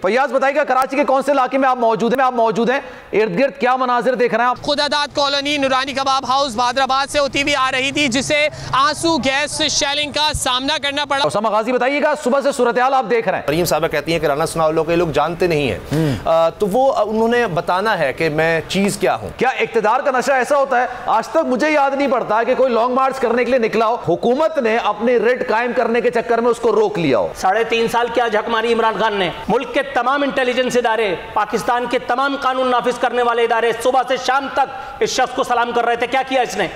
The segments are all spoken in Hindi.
फैयाज बताइएगा, कराची के कौन से इलाके में आप मौजूद हैं? इर्द गिर्द क्या मनाजिर देख रहे हैं आप? खुदादाद कॉलोनी नूरानी कबाब हाउस बादराबाद से होती हुई आ रही थी, जिसे आंसू गैस शेलिंग का सामना करना पड़ा। उसामा गाजी बताइएगा, सुबह से सूरत हाल आप देख रहे हैं। मरीम साहबा कहती हैं कि राना सनाउल्लाह के लोग जानते नहीं हैं, तो वो उन्होंने बताना है कि मैं चीज़ क्या हूँ। क्या इक्तदार का नशा ऐसा होता है? आज तक मुझे याद नहीं पड़ता कि कोई लॉन्ग मार्च करने के लिए निकला हो, हुकूमत ने अपने रेड कायम करने के चक्कर में उसको रोक लिया हो। 3.5 साल क्या झक मारी इमरान खान ने। मुल्क के तमाम इंटेलिजेंस इदारे, पाकिस्तान के तमाम कानून नाफिज करने वाले इदारे सुबह से शाम तक इस शख्स को सलाम कर रहे थे। क्या किया इसने?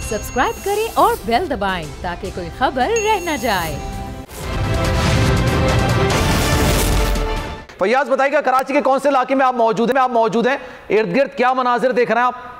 सब्सक्राइब करें और बेल दबाएं ताकि कोई खबर रह न जाए। फैयाज बताइएगा, कराची के कौन से इलाके में आप मौजूद हैं? इर्द गिर्द क्या मनाजिर देख रहे हैं आप?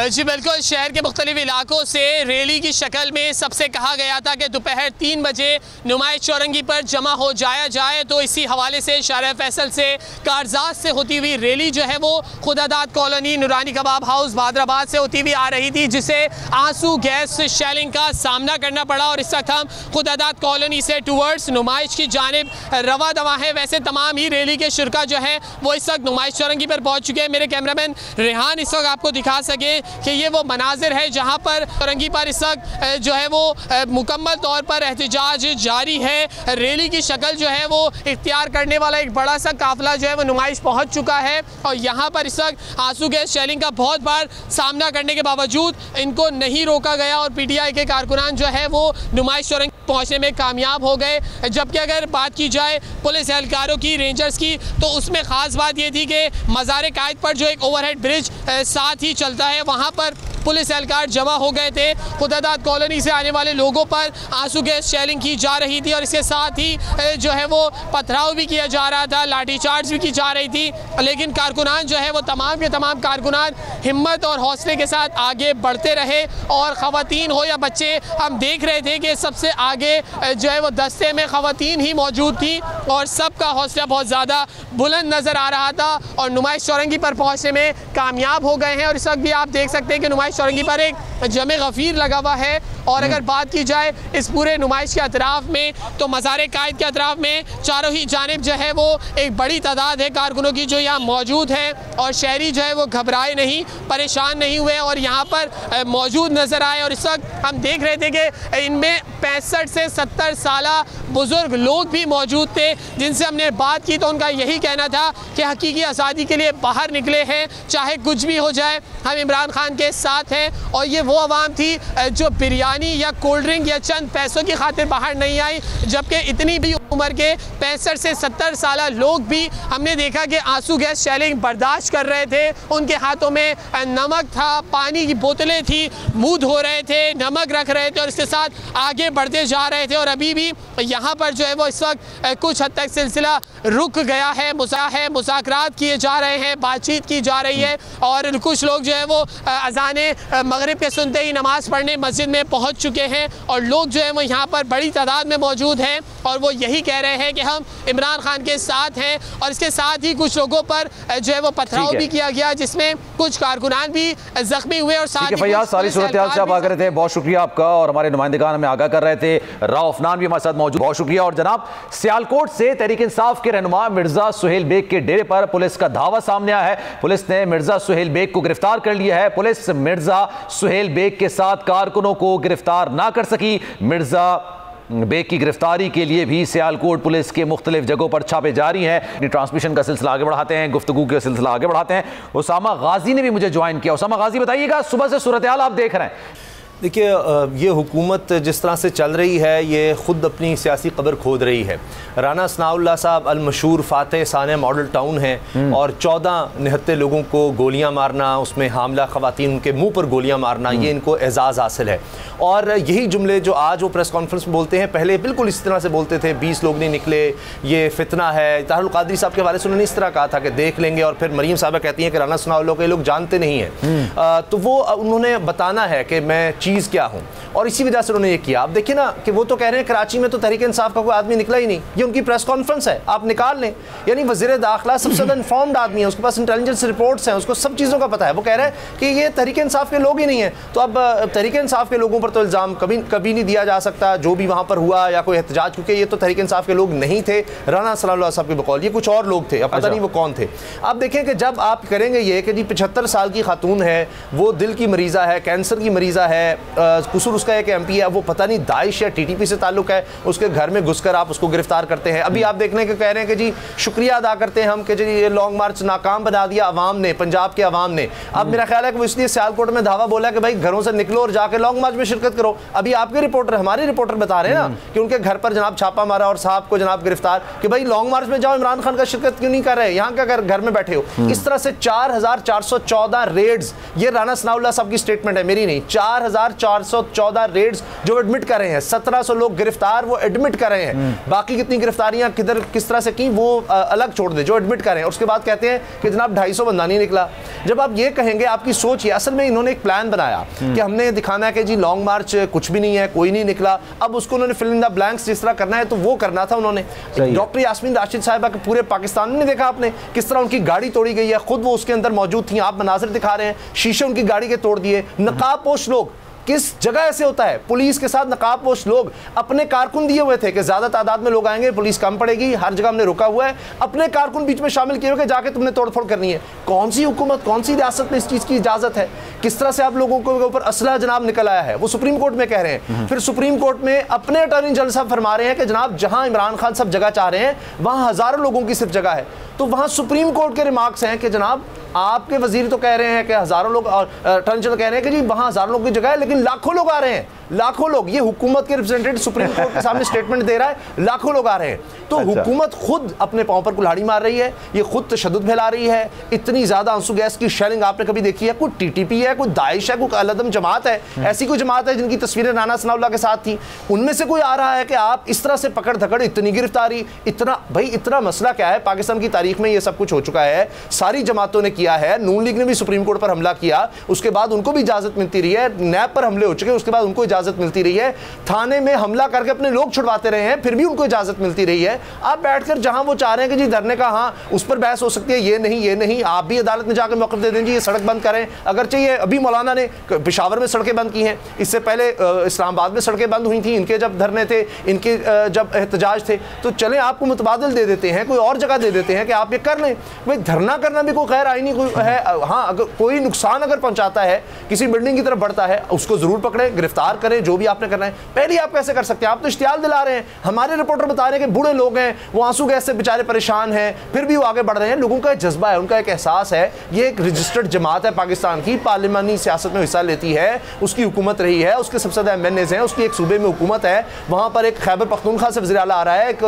जी बिल्कुल, शहर के मुख्तलिफ इलाकों से रैली की शक्ल में सबसे कहा गया था कि दोपहर 3 बजे नुमाइश चौरंगी पर जमा हो जाए, तो इसी हवाले से शाहरा फैसल से कारजात से होती हुई रैली जो है वो खुदादाद कॉलोनी नूरानी कबाब हाउस बादराबाद से होती हुई आ रही थी, जिसे आंसू गैस शेलिंग का सामना करना पड़ा। और इस वक्त हम खुदादाद कॉलोनी से टूवर्ड्स नुमाइश की जानिब रवा दवा है। वैसे तमाम ही रैली के शुरका जो है वो इस वक्त नुमाइश चौरंगी पर पहुँच चुके हैं। मेरे कैमरामैन रेहान इस वक्त आपको दिखा सके कि ये वो मनाजिर है जहाँ पर चौरंगी पर इस वक्त जो है वो मुकम्मल तौर पर एहतजाज जारी है। रैली की शक्ल जो है वो इख्तियार करने वाला एक बड़ा सा काफिला जो है वो नुमाइश पहुँच चुका है, और यहाँ पर इस वक्त आंसू गैस शेलिंग का बहुत बार सामना करने के बावजूद इनको नहीं रोका गया और PTI के कारकुनान जो है वो नुमाइश चौरंगी पहुँचने में कामयाब हो गए। जबकि अगर बात की जाए पुलिस एहलकारों की, रेंजर्स की, तो उसमें ख़ास बात ये थी कि मज़ार कायद पर जो एक ओवरहेड ब्रिज साथ ही चलता है, वहाँ पर पुलिस एहलकार जमा हो गए थे। खुदादाद कॉलोनी से आने वाले लोगों पर आंसू गैस शेलिंग की जा रही थी और इसके साथ ही जो है वो पथराव भी किया जा रहा था, लाठीचार्ज भी की जा रही थी। लेकिन कारकुनान जो है वो तमाम के तमाम कारकुनान हिम्मत और हौसले के साथ आगे बढ़ते रहे, और ख़वातीन हो या बच्चे, हम देख रहे थे कि सबसे आगे जो है वो दस्ते में ख़वातीन ही मौजूद थी और सबका हौसला बहुत ज़्यादा बुलंद नज़र आ रहा था और नुमाइश चौरंगी पर पहुँचने में कामयाब हो गए हैं। और इस वक्त भी आप देख सकते हैं कि नुमाइश चौरंगी पर एक जमे गफीर लगा हुआ है। और अगर बात की जाए इस पूरे नुमाइश के अतराफ़ में, तो मज़ार कायद के अतराफ़ में चारों ही जानिब जो है वो एक बड़ी तादाद है कारकुनों की जो यहाँ मौजूद है, और शहरी जो है वो घबराए नहीं, परेशान नहीं हुए और यहाँ पर मौजूद नज़र आए। और इस वक्त हम देख रहे थे कि इनमें 65 से 70 साल बुज़ुर्ग लोग भी मौजूद थे, जिनसे हमने बात की तो उनका यही कहना था कि हकीकी आज़ादी के लिए बाहर निकले हैं, चाहे कुछ भी हो जाए हम इमरान खान के साथ हैं। और ये वो आवाम थी जो बिरयानी या कोल्ड ड्रिंक या चंद पैसों की खातिर बाहर नहीं आई, जबकि इतनी भी उम्र के 65 से 70 साल लोग भी हमने देखा कि आंसू गैस शेलिंग बर्दाश्त कर रहे थे। उनके हाथों में नमक था, पानी की बोतलें थी, मुँह धो रहे थे, नमक रख रहे थे और इसके साथ आगे बढ़ते जा रहे थे। और अभी भी यहाँ पर जो है वो इस वक्त कुछ हद तक सिलसिला रुक गया है, मुज़ाकरात किए जा रहे हैं, बातचीत की जा रही है, और कुछ लोग जो है वो अज़ाने मगरिब के सुनते ही नमाज़ पढ़ने मस्जिद में पहुँच चुके हैं, और लोग जो है वो यहाँ पर बड़ी तादाद में मौजूद हैं और वो यही कह रहे हैं कि हम इमरान खान के साथ हैं। और इसके साथ ही कुछ लोगों पर जो है वो पथराव भी किया गया, जिसमें कुछ कारकुनान भी जख्मी हुए। और साथ ही सारी सूरत हाल से आप आगे रहे थे, बहुत शुक्रिया आपका, और हमारे नुमाइंदगान हमें आगाह कर रहे थे। राव अफनान भी हमारे साथ मौजूद, बहुत शुक्रिया। और जनाब, सियालकोट से तहरीक इंसाफ के रहनुमा मिर्जा सुहेल बेग के डेरे पर पुलिस का धावा सामने आया है। पुलिस ने मिर्जा सुहेल बेग को गिरफ्तार कर लिया है। पुलिस मिर्जा सुहेल बेग के साथ कारकुनों को गिरफ्तार ना कर सकी। मिर्जा बेग की गिरफ्तारी के लिए भी सियालकोट पुलिस के मुख्तलिफ जगहों पर छापे जारी हैं। ट्रांसमिशन का सिलसिला आगे बढ़ाते हैं, गुफ्तगू का सिलसिला आगे बढ़ाते हैं। उसामा गाजी ने भी मुझे ज्वाइन किया। उसामा गाजी बताइएगा, सुबह से सूरत हाल आप देख रहे हैं। देखिए, ये हुकूमत जिस तरह से चल रही है ये ख़ुद अपनी सियासी कब्र खोद रही है। राना सनाउल्लाह साहब अल-मशहूर फातह साने मॉडल टाउन हैं, और 14 निहत्ते लोगों को गोलियां मारना, उसमें हामला ख़वातीन उनके मुंह पर गोलियां मारना, ये इनको एजाज़ हासिल है। और यही जुमले जो आज वो प्रेस कॉन्फ्रेंस में बोलते हैं, पहले बिल्कुल इसी तरह से बोलते थे, 20 लोग नहीं निकले, ये फितना है। ताहिरुल कादरी साहब के बारे में उन्होंने इस तरह कहा था कि देख लेंगे, और फिर मरीम साहबा कहती हैं कि राना सनाउल्लाह के लोग जानते नहीं हैं, तो वो उन्होंने बताना है कि मैं चीज़ क्या हूँ। और इसी वजह से उन्होंने ये किया। अब देखिए ना कि वो तो कह रहे हैं कराची में तो तहरीक इंसाफ का कोई आदमी निकला ही नहीं, ये उनकी प्रेस कॉन्फ्रेंस है, आप निकाल लें। यानी वज़ीर दाखिला सबसे ज़्यादा इन्फॉर्म्ड आदमी है, उसके पास इंटेलिजेंस रिपोर्ट्स हैं, उसको सब चीज़ों का पता है। वो कह रहे हैं कि ये तहरीक इंसाफ के लोग ही नहीं है। तो अब तहरीक इंसाफ के लोगों पर तो इल्ज़ाम कभी नहीं दिया जा सकता जो भी वहाँ पर हुआ या कोई एहतजाज, क्योंकि ये तो तहरीक इंसाफ के लोग नहीं थे। राना सनाउल्लाह साहब के बकौल ये कुछ और लोग थे, अब पता नहीं वो कौन थे। आप देखें कि जब आप करेंगे ये कि जी 75 साल की खातून है, वो दिल की मरीज़ा है, कैंसर की मरीज़ा है, कसूर उसका एक MP है, वो पता नहीं दाइश या TTP से ताल्लुक़ है, उसके घर में घुसकर आप उसको गिरफ्तार करते हैं। अभी आप देखने के कह रहे हैं कि जी शुक्रिया अदा करते हैं हम कि जी ये लॉन्ग मार्च नाकाम बना दिया अवाम ने, पंजाब के अवाम ने। अब मेरा ख्याल है कि वो इसलिए सियालकोट में धावा बोला कि भाई घरों से निकलो और जाके लॉन्ग मार्च में शिरकत करो। अभी आपके रिपोर्टर, हमारे रिपोर्टर बता रहे हैं ना कि उनके घर पर जनाब छापा मारा और साहब को जनाब गिरफ्तार कि भाई लॉन्ग मार्च में जाओ, इमरान खान का शिरकत क्यों नहीं कर रहे, यहाँ क्या घर में बैठे हो। इस तरह से 4414 रेड्स, ये राना सनाउल्लाह साहब की स्टेटमेंट है, मेरी नहीं, 4414 रेड्स जो एडमिट कर रहे हैं, 1700 लोग गिरफ्तार वो एडमिट कर रहे हैं। बाकी कितनी गिरफ्तारियां किधर किस तरह से की वो अलग छोड़ दे, जो एडमिट कर रहे हैं। उसके बाद कहते हैं कि जनाब 250 बंदा नहीं निकला। जब आप ये कहेंगे, आपकी सोच ये, असल में इन्होंने एक प्लान बनाया कि हमने दिखाना है कि जी लॉन्ग मार्च कुछ भी नहीं है, कोई नहीं निकला। अब उसको उन्होंने फिल इन द ब्लैंक्स जिस तरह करना है तो वो करना था उन्होंने। डॉक्टर यास्मीन राशिद साहिबा के पूरे पाकिस्तान में देखा आपने किस तरह उनकी गाड़ी तोड़ी गई है, खुद वो उसके अंदर मौजूद थी, आप मनाजिर दिखा रहे हैं, शीशे उनकी गाड़ी के तोड़ दिए। नकाबपोश लोग किस जगह ऐसे होता है, पुलिस के साथ नकाबपोश लोग अपने कारकुन दिए हुए थे कि ज्यादा तादाद में लोग आएंगे, पुलिस कम पड़ेगी, हर जगह हमने रोका हुआ है, अपने कारकुन बीच में शामिल किए हुए कि जाके तुमने तोड़फोड़ करनी है। कौन सी हुकूमत, कौन सी रियासत में इस चीज की इजाजत है? किस तरह से आप लोगों के ऊपर असला जनाब निकल आया है, वो सुप्रीम कोर्ट में कह रहे हैं। फिर सुप्रीम कोर्ट में अपने अटॉर्नी जनरल साहब फरमा रहे हैं कि जनाब जहां इमरान खान साहब जगह चाह रहे हैं वहां हजारों लोगों की सिर्फ जगह है। तो वहां सुप्रीम कोर्ट के रिमार्क्स हैं कि जनाब आपके वजीर तो कह रहे हैं कि हजारों लोग, और अटॉर्नी जनरल कह रहे हैं कि जी वहां हजारों लोगों की जगह है, लेकिन लाखों लोग आ रहे हैं, लाखों लोग। ये हुकूमत के रिप्रेजेंटेटिव सुप्रीम कोर्ट के सामने स्टेटमेंट दे रहा है, लाखों लोग आ रहे हैं। तो हुकूमत खुद अपने पांव पर कुल्हाड़ी मार रही है, ये खुद तशद्दुद फैला रही है। इतनी ज्यादा आंसू गैस की शेलिंग आपने कभी देखी है? कोई TTP है, कोई दाइश है, कोई अलदम जमात है, ऐसी कोई जमात है जिनकी तस्वीरें राना सनाउल्लाह के साथ थी, उनमें से कोई आ रहा है कि आप इस तरह से पकड़ धकड़, इतनी गिरफ्तारी, इतना भाई इतना मसला क्या है? पाकिस्तान की तारीख में ये सब कुछ हो चुका है, सारी जमातों ने किया है, नून लीग ने भी सुप्रीम कोर्ट पर हमला किया, उसके बाद उनको भी इजाजत मिलती रही है, नैब पर हमले हो चुके, उसके बाद उनको इजाजत मिलती रही है, थाने में हमला करके अपने लोग छुड़वाते रहे हैं, फिर भी उनको इजाजत मिलती रही है। आप बैठकर जहां वो चाह रहे हैं कि जी धरने का, हाँ उस पर बहस हो सकती है, ये नहीं ये नहीं, आप भी अदालत में जाकर मौक़िफ़ दे दें जी ये सड़क बंद करें। अगर चाहिए, अभी मौलाना ने पेशावर में सड़कें बंद की हैं, इससे पहले इस्लामाबाद में सड़कें बंद हुई थी, इनके जब धरने थे, इनके जब एहतजाज थे, तो चलें आपको मुतबादिल दे देते हैं, कोई और जगह दे देते हैं कि आप ये कर लें। भाई धरना करना भी कोई खैर आईनी कोई है, हाँ अगर कोई नुकसान अगर पहुंचाता है, किसी बिल्डिंग की तरफ बढ़ता है, उसको जरूर पकड़े, गिरफ्तार करें, जो भी आपने करना है। पहले आप कैसे कर सकते हैं? आप तो इश्तियाल दिला रहे हैं, हमारे रिपोर्टर बता रहे हैं कि बूढ़े लोग हैं, वो आंसू गैस से बेचारे परेशान हैं, फिर भी वो आगे बढ़ रहे हैं। लोगों का एक जज्बा है, उनका एक एहसास है, ये एक रजिस्टर्ड जमात है पाकिस्तान की, पार्लिमानी सियासत में हिस्सा लेती है, उसकी हुकूमत रही है, उसके सबसे ज्यादा MNAs हैं, उसकी एक सूबे में हुकूमत है, वहां पर एक खैबर पख्तूनख्वा से वज़ीर आला आ रहा है, एक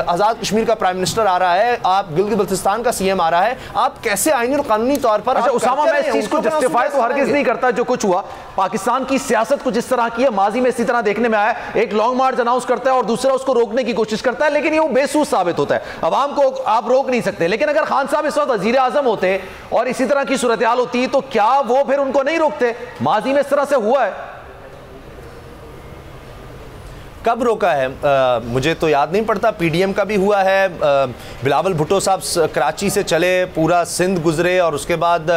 आज़ाद कश्मीर का प्राइम मिनिस्टर आ रहा है, आप गिलगित बल्तिस्तान का CM आ रहा है। आप कैसे आईनी और कानूनी तौर पर उसामा, मैं इस चीज को जस्टिफाई तो हरगिज़ नहीं करता जो कुछ हुआ। पाकिस्तान की सियासत कुछ इस तरह की है, माजी में इसी तरह देखने में आया, एक लॉन्ग मार्च अनाउंस करता है और दूसरा उसको रोकने की कोशिश करता है, लेकिन ये वो बेसूस साबित होता है। अवाम को आप रोक नहीं सकते। लेकिन अगर खान साहब इस वक्त वजीर आजम होते और इसी तरह की सूरत हाल होती तो क्या वो फिर उनको नहीं रोकते? माजी में इस तरह से हुआ है, कब रोका है मुझे तो याद नहीं पड़ता। PDM का भी हुआ है, बिलावल भुट्टो साहब कराची से चले, पूरा सिंध गुजरे और उसके बाद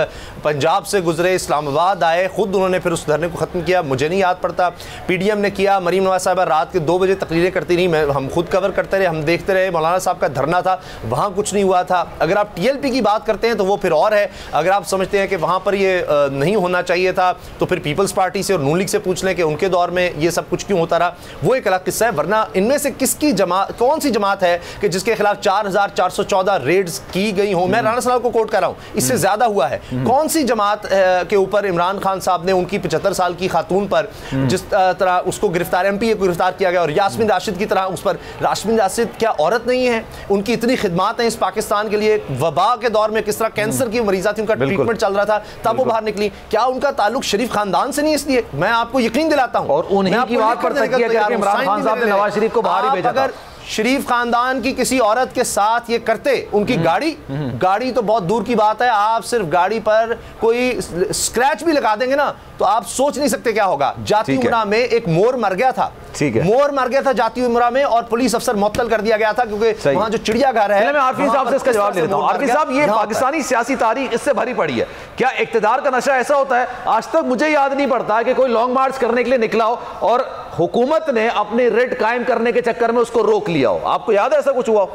पंजाब से गुजरे, इस्लामाबाद आए, खुद उन्होंने फिर उस धरने को ख़त्म किया, मुझे नहीं याद पड़ता। PDM ने किया, मरीम नवाज साहबा रात के 2 बजे तकरीरें करती रही, हम खुद कवर करते रहे, हम देखते रहे। मौलाना साहब का धरना था, वहाँ कुछ नहीं हुआ था। अगर आप TLP की बात करते हैं तो वो फिर और है। अगर आप समझते हैं कि वहाँ पर ये नहीं होना चाहिए था तो फिर पीपल्स पार्टी से और नून लीग से पूछ लें कि उनके दौर में ये सब कुछ क्यों होता रहा, वो एक अलग किस्सा है। वरना इनमें से किसकी जमात, कौन सी जमात है कि जिसके खिलाफ 4414 रेड्स की गई हो? मैं राना साहब को कोट कर रहा हूं, इससे ज्यादा हुआ है। कौन सी जमात के ऊपर इमरान खान साहब ने उनकी 75 साल की खातून पर जिस तरह उसको गिरफ्तार, MPA को गिरफ्तार किया गया, और यास्मीन राशिद की तरह उस पर, यास्मीन राशिद क्या औरत नहीं है? उनकी इतनी खिदमात है इस पाकिस्तान के लिए, वबा के दौर में किस तरह कैंसर की मरीजा थी, उनका ट्रीटमेंट चल रहा था, तब वो बाहर निकली। क्या उनका ताल्लुक शरीफ खानदान से नहीं? इसलिए मैं आपको यकीन दिलाता हूं, और उन्हीं की बात पर इमरान खान साहब ने नवाज शरीफ को बाहर ही भेजा था। अगर शरीफ खानदान की किसी औरत के साथ ये करते, उनकी गाड़ी तो बहुत दूर की बात है, आप सिर्फ गाड़ी पर कोई स्क्रैच भी लगा देंगे ना तो आप सोच नहीं सकते क्या होगा। जाती उमरा में एक मोर मर गया था, मोर मर गया था जाती उमरा में, और पुलिस अफसर मुअत्तल कर दिया गया था क्योंकि वहां जो चिड़ियाघर है। मैं आरफी साहब से इसका जवाब देता हूं। आरफी साहब, ये पाकिस्तानी सियासी तारीख इससे भरी पड़ी है। क्या इक्तिदार का नशा ऐसा होता है? आज तक मुझे याद नहीं पड़ता कि कोई लॉन्ग मार्च करने के लिए निकला हो और हुकूमत ने अपने रेट कायम करने के चक्कर में उसको रोक लिया हो। आपको याद है ऐसा कुछ हुआ?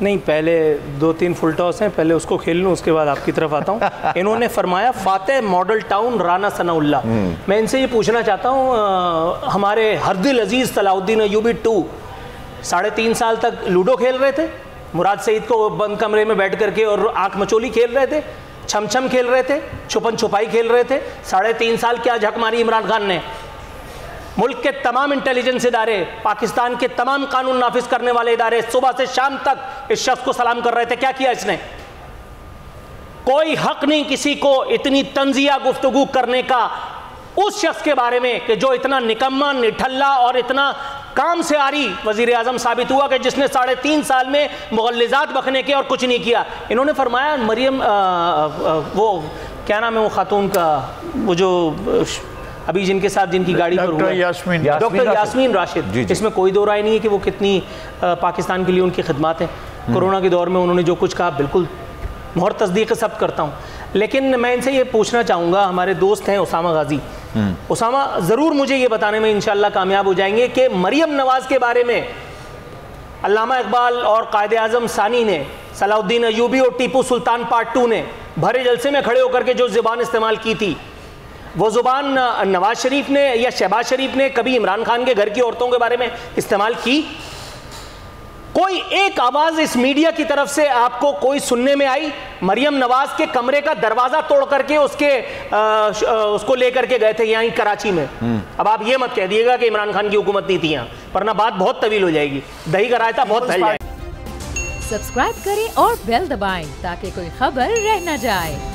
नहीं, पहले 2-3 फुल टॉस हैं, पहले उसको खेल लूँ उसके बाद आपकी तरफ आता हूँ। इन्होंने फरमाया फातेह मॉडल टाउन राना सनाउल्लाह। मैं इनसे ये पूछना चाहता हूँ, हमारे हरदिल अजीज़ सलाउद्दीन अयूबी 2 3.5 साल तक लूडो खेल रहे थे, मुराद सईद को बंद कमरे में बैठ करके और आंख मचोली खेल रहे थे, छम छम खेल रहे थे, छुपन छुपाई खेल रहे थे। 3.5 साल क्या झक मारी इमरान खान ने? मुल्क के तमाम इंटेलिजेंस इदारे, पाकिस्तान के तमाम कानून नाफिज करने वाले इदारे सुबह से शाम तक इस शख्स को सलाम कर रहे थे। क्या किया इसने? कोई हक नहीं किसी को इतनी तंजिया गुफ्तगू करने का उस शख्स के बारे में कि जो इतना निकम्मा, निठल्ला और इतना काम से आरी वजीर आजम साबित हुआ कि जिसने 3.5 साल में मुगल्लिजात बखने के और कुछ नहीं किया। इन्होंने फरमाया मरियम, वो क्या नाम है वो खातून का, वो जो अभी जिनके साथ जिनकी गाड़ी पर हुआ, डॉक्टर यास्मीन राशिद। इसमें कोई दो राय नहीं है कि वो कितनी पाकिस्तान के लिए उनकी खिदमत है। कोरोना के दौर में उन्होंने जो कुछ कहा बिल्कुल मोहर तस्दीक सब करता हूँ। लेकिन मैं इनसे ये पूछना चाहूँगा, हमारे दोस्त हैं उसामा गाजी, उसामा ज़रूर मुझे ये बताने में इंशाल्लाह कामयाब हो जाएंगे कि मरियम नवाज़ के बारे में अल्लामा इकबाल और कायदे आज़म सानी ने, सलाउद्दीन अयूबी और टीपू सुल्तान पार्ट 2 ने भरे जलसे में खड़े होकर के जो ज़ुबान इस्तेमाल की थी, वो ज़ुबान नवाज शरीफ ने या शहबाज शरीफ ने कभी इमरान खान के घर की औरतों के बारे में इस्तेमाल की? कोई एक आवाज़ इस मीडिया की तरफ से आपको कोई सुनने में आई? मरियम नवाज के कमरे का दरवाज़ा तोड़ करके उसको लेकर के गए थे यहीं कराची में। अब आप ये मत कह दिएगा कि इमरान खान की हुकूमत नहीं थी यहाँ, वरना बात बहुत तवील हो जाएगी, दही का रायता बहुत फैल जाएगा। सब्सक्राइब करें और बेल दबाएं ताकि कोई खबर रह न जाए।